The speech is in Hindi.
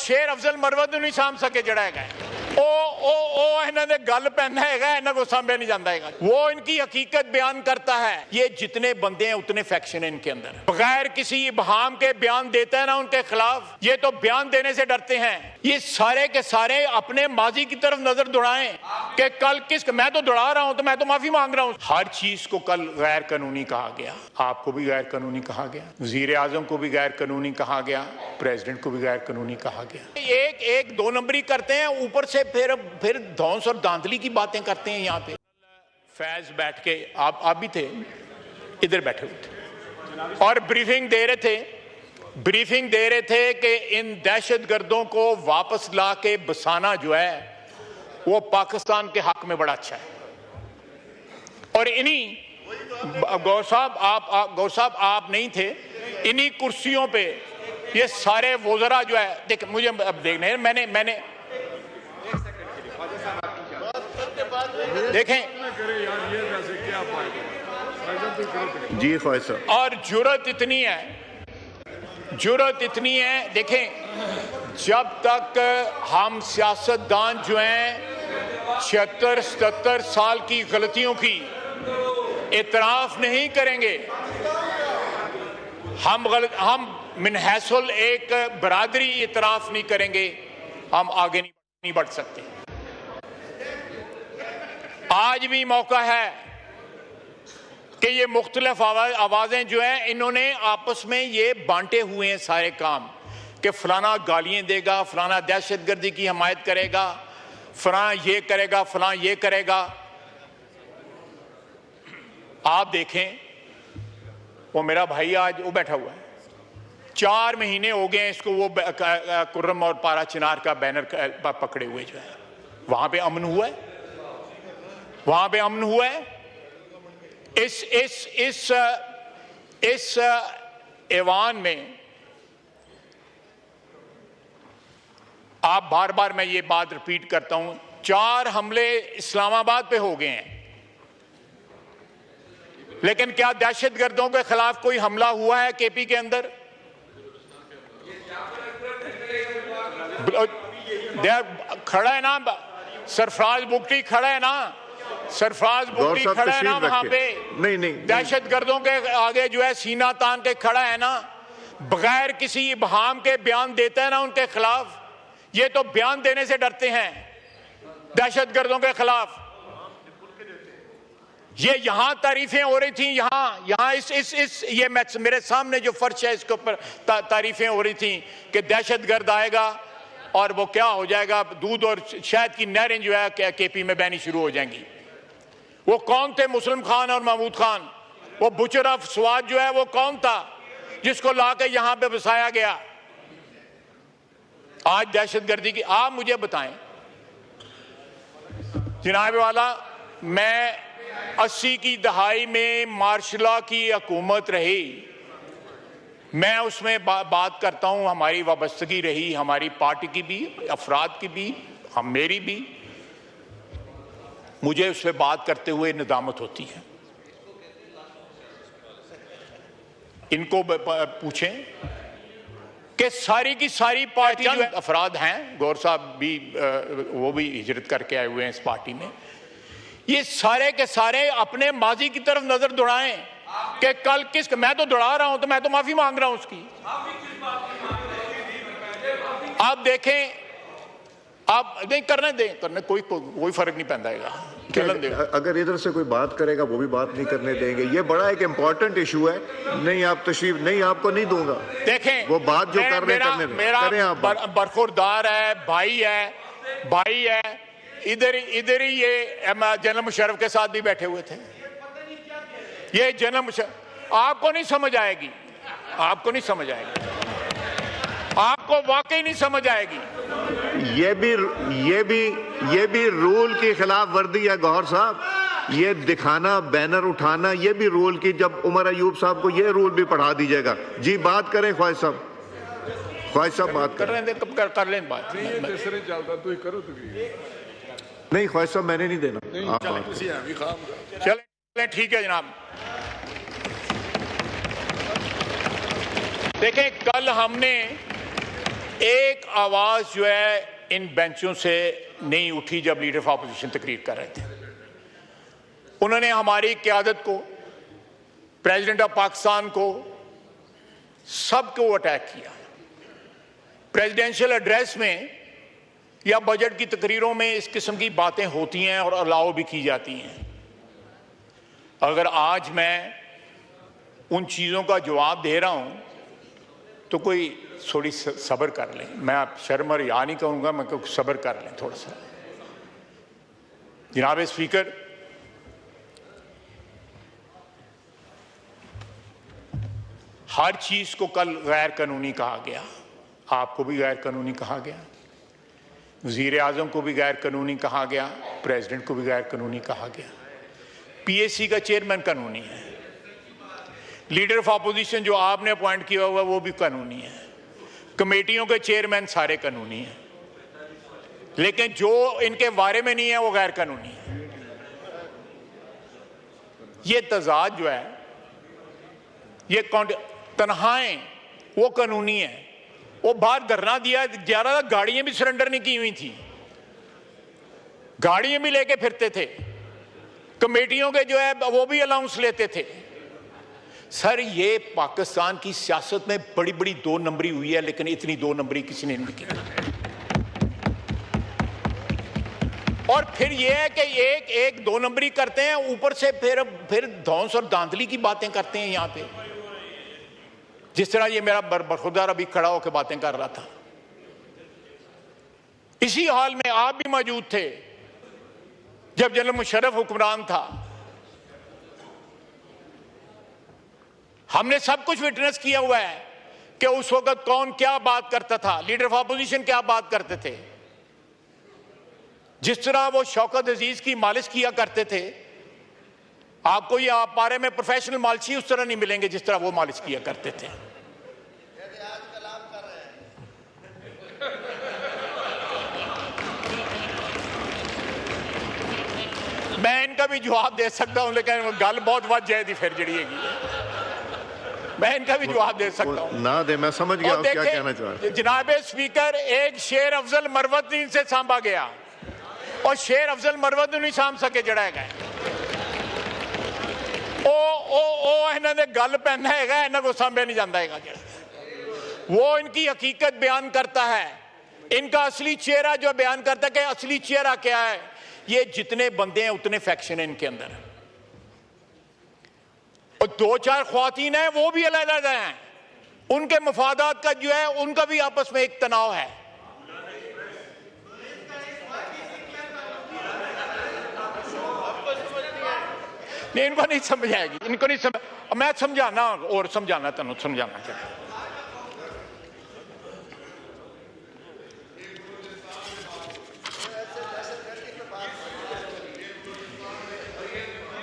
शेर अफजल मरवत नहीं साम सके जड़ा है इन्हों ने गल पैना है, इन्हों को सामने नहीं जाता है। वो इनकी हकीकत बयान करता है। ये जितने बंदे हैं उतने फैक्शन है इनके अंदर। बगैर किसी इबहाम के बयान देता है ना उनके खिलाफ, ये तो बयान देने से डरते हैं। ये सारे के सारे अपने माजी की तरफ नजर दौड़ाएं कि कल किस, मैं तो दौड़ा रहा हूं तो मैं तो माफी मांग रहा हूं। हर चीज को कल गैर कानूनी कहा गया, आपको भी गैर कानूनी कहा गया, वजीर आजम को भी गैर कानूनी कहा गया, प्रेसिडेंट को भी गैर कानूनी कहा गया। एक दो नंबरी करते हैं, ऊपर से फिर धौंस और धांधली की बातें करते हैं। यहाँ पे फैज बैठ के, आप भी थे, इधर बैठे हुए थे और ब्रीफिंग दे रहे थे कि इन दहशतगर्दों को वापस ला के बसाना जो है वो पाकिस्तान के हक में बड़ा अच्छा है। और इन्हीं गौर साहब आप नहीं थे, इन्हीं कुर्सियों पे ये सारे वज़रा जो है, देख मुझे अब देखने मैंने देखें जी ख्वाहिश साहब। और जुर्रत इतनी है, देखें जब तक हम सियासतदान जो हैं 76-77 साल की गलतियों की इतराफ नहीं करेंगे, हम मिनहसुल एक बरादरी इतराफ नहीं करेंगे, हम आगे नहीं बढ़ सकते। आज भी मौका है कि ये मुख्तलिफ आवाजें जो हैं इन्होंने आपस में ये बांटे हुए हैं सारे काम कि फलाना गालियां देगा, फलाना दहशतगर्दी की हमायत करेगा, फलाना ये करेगा, फलाना ये करेगा। आप देखें वो मेरा भाई आज वो बैठा हुआ है, 4 महीने हो गए इसको वो कुर्रम और पारा चिनार का बैनर पकड़े हुए जो है। वहां पे अमन हुआ है, वहां पे अमन हुआ है। इस ऐवान में आप बार बार मैं ये बात रिपीट करता हूं, 4 हमले इस्लामाबाद पे हो गए हैं, लेकिन क्या दहशतगर्दों के खिलाफ कोई हमला हुआ है केपी के अंदर? खड़ा है ना सरफराज बुगटी, खड़ा है ना सरफराज बुगटी, खड़ा है ना वहां पे। नहीं दहशतगर्दों के आगे जो है सीना तान के खड़ा है ना, बगैर किसी इबहाम के बयान देता है ना उनके खिलाफ। ये तो बयान देने से डरते हैं दहशतगर्दों के खिलाफ। ये यहां तारीफें हो रही थी, यहां ये मेरे सामने जो फर्श है इसके ऊपर तारीफें हो रही थी कि दहशतगर्द आएगा और वो क्या हो जाएगा, दूध और शहद की नहरें जो है केपी में बहनी शुरू हो जाएंगी। वो कौन थे मुस्लिम खान और महमूद खान? वो बुचर ऑफ स्वाद जो है वो कौन था जिसको लाके यहां पे बसाया गया? आज दहशतगर्दी की आप मुझे बताएं जनाब वाला, मैं 80 की दहाई में मार्शला की हुकूमत रही, मैं उसमें बात करता हूं, हमारी वाबस्तगी रही, हमारी पार्टी की भी, अफराद की भी, मेरी भी। मुझे उस पर बात करते हुए निदामत होती है। इनको पूछें कि सारी की सारी पार्टी जो अफराद हैं, गौर साहब भी वो भी हिजरत करके आए हुए हैं इस पार्टी में, ये सारे के सारे अपने माजी की तरफ नजर दौड़ाएं कि कल किस, मैं तो दौड़ा रहा हूं तो मैं तो माफी मांग रहा हूं उसकी। आप देखें, आप नहीं करने दें, कोई फर्क नहीं पैदा है। अगर इधर से कोई बात करेगा वो भी बात नहीं करने देंगे। ये बड़ा एक इंपॉर्टेंट इशू है। नहीं आप तशरीफ नहीं, आपको नहीं दूंगा। देखें वो बात जो कर रहे हैं मेरा बरखुरदार है, भाई है। इधर ही ये जनरल मुशर्रफ के साथ भी बैठे हुए थे। ये जनरल मुशर्रफ आपको नहीं समझ आएगी, आपको वाकई नहीं समझ आएगी। ये भी रूल की खिलाफ वर्दी है गौहर साहब। ये दिखाना, बैनर उठाना, ये भी रूल की, जब उमर अयूब साहब को ये रूल भी पढ़ा दीजिएगा। जी बात करें ख्वाहिश साहब बात कर लें बात। नहीं ख्वाहिश साहब मैंने नहीं देना। चलें ठीक है जनाब। देखें कल हमने एक आवाज जो है इन बेंचों से नहीं उठी जब लीडर ऑफ ऑपोजिशन तकरीर कर रहे थे। उन्होंने हमारी क़यादत को, प्रेसिडेंट ऑफ पाकिस्तान को, सबको अटैक किया। प्रेसिडेंशियल एड्रेस में या बजट की तकरीरों में इस किस्म की बातें होती हैं और अलाउ भी की जाती हैं। अगर आज मैं उन चीज़ों का जवाब दे रहा हूं तो कोई थोड़ी सब्र कर लें। मैं आप शर्म और या नहीं कहूँगा, मैं कहूँ सब्र कर लें थोड़ा सा। जनाब स्पीकर, हर चीज़ को कल गैर कानूनी कहा गया। आपको भी गैर कानूनी कहा गया, वज़ीर आज़म को भी गैर कानूनी कहा गया, प्रेसिडेंट को भी गैर कानूनी कहा गया। पीएसी का चेयरमैन कानूनी है, लीडर ऑफ ऑपोजिशन जो आपने अपॉइंट किया हुआ वो भी कानूनी है, कमेटियों के चेयरमैन सारे कानूनी हैं, लेकिन जो इनके बारे में नहीं है वो गैर कानूनी है। ये तजाद जो है, ये तनहाएं वो कानूनी है। वो बाहर धरना दिया, 11 गाड़ियां भी सरेंडर नहीं की हुई थी, गाड़ियां भी लेके फिरते थे, कमेटियों के जो है वो भी अलाउंस लेते थे। सर, ये पाकिस्तान की सियासत में बड़ी बड़ी 2 नंबरी हुई है, लेकिन इतनी 2 नंबरी किसी ने नहीं की। और फिर यह है कि एक 2 नंबरी करते हैं, ऊपर से फिर धौंस और धांधली की बातें करते हैं यहां पे। जिस तरह ये मेरा बरखुरदार अभी खड़ा होकर बातें कर रहा था, इसी हाल में आप भी मौजूद थे जब जनरल मुशर्रफ हुक्मरान था। हमने सब कुछ विटनेस किया हुआ है कि उस वक्त कौन क्या बात करता था, लीडर ऑफ ऑपोजिशन क्या बात करते थे। जिस तरह वो शौकत अजीज की मालिश किया करते थे, आपको ये आप बारे में प्रोफेशनल मालिशी उस तरह नहीं मिलेंगे जिस तरह वो मालिश किया करते थे। मैं इनका भी जवाब दे सकता हूं, लेकिन गल बहुत वध जाएगी फिर जड़ी है। मैं इनका भी जवाब दे सकता हूं ना दे। मैं समझ गया क्या कहना चाह रहे हैं। जनाब स्पीकर, एक शेर अफजल मरवत से सांभा गया और शेर अफजल मरवत नहीं सांभ सके जड़ा है। इन्होंने गल पैना है, इन्हों को सांभे नहीं जाता है। वो इनकी हकीकत बयान करता है, इनका असली चेहरा जो बयान करता है कि असली चेहरा क्या है। ये जितने बंदे हैं उतने फैक्शन है इनके अंदर, और 2-4 ख्वातीन हैं वो भी अलग-अलग हैं। उनके मफादात का जो है उनका भी आपस में एक तनाव है। नहीं, इनको नहीं समझ आएगी, इनको नहीं समझ। मैं समझाना और समझाना, तेन समझाना चाहिए।